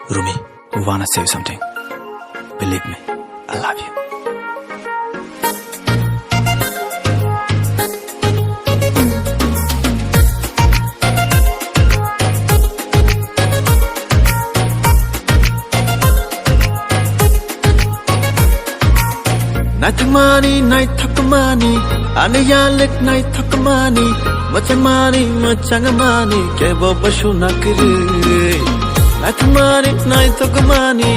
Rumi, wanna say something. Believe me, I love you. Natumani, naittakamani, anayalik naittakamani, machamani, machangamani, kebo bashu nakiri. Natumani, naittakamani,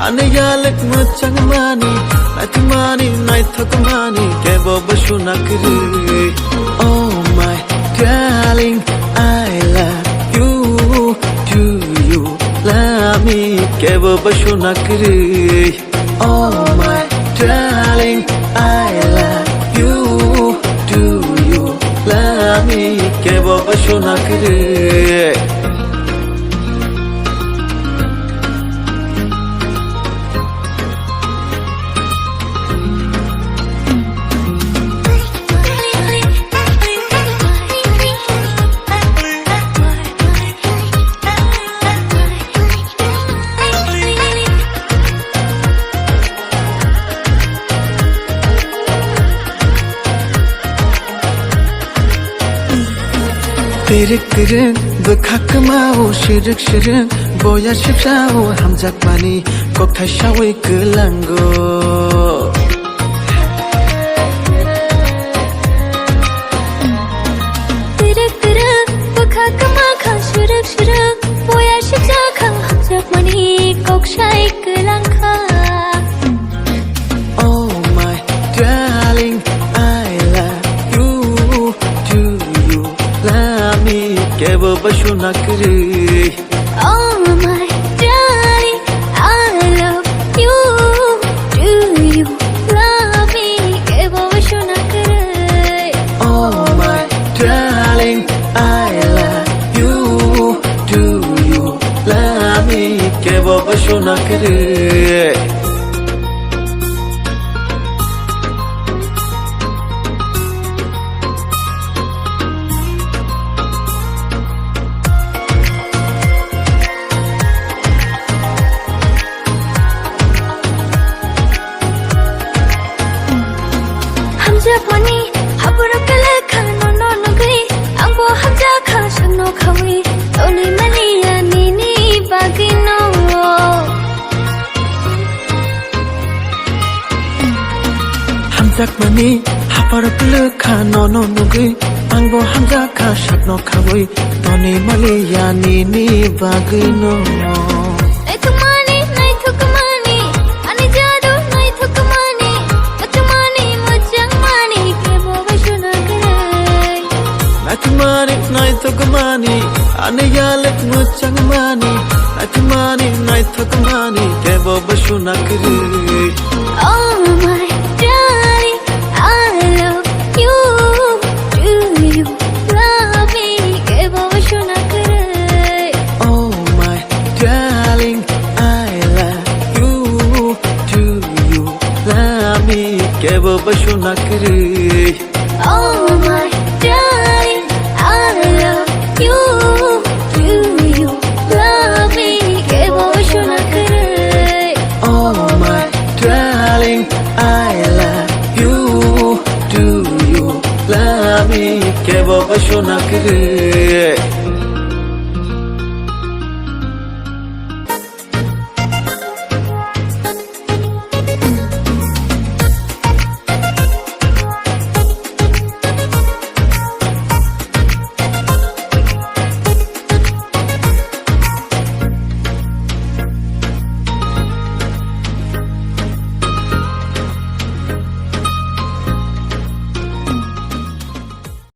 anayalik machangamani, natumani, naittakamani, kebo bashu nakiri. Oh my darling, I love you, do you love me, kebo bashu nakiri. Oh my darling, I love you. Do you love me? Kebo basho na kare. Pirik bekak mau shirik boya shipshao hamjak mani kokthai shawi kelango Pirik bekak mau shirik boya shipshao hamjak mani kokthai kelango Oh my darling, I love you. Do you love me? Kebo basho na kare. Oh my darling, I love you. Do you love me? Kebo basho na kare. Oh my darling, I love you. Do you love me? Kebo basho na kare. Japani, habura kala khano no ngai, angbo hamja kha shano khawi, toni maliya nini bagino. Hamjak mani, habura kala khano no ngai, angbo hamja kha shano khawi, toni maliya nini bagino. Natumani, anayalik machangamani, natumani, naitakamani, kebo basho na kare. Oh my darling, I love you. Do you love me? Kebo basho na kare. Oh my darling, I love you. Do you love me? Kebo basho na kare. Oh my darling, I love you. Do you love me? Kebo basho na kare. Oh my darling, I love you. Do you love me? Kebo basho na kare.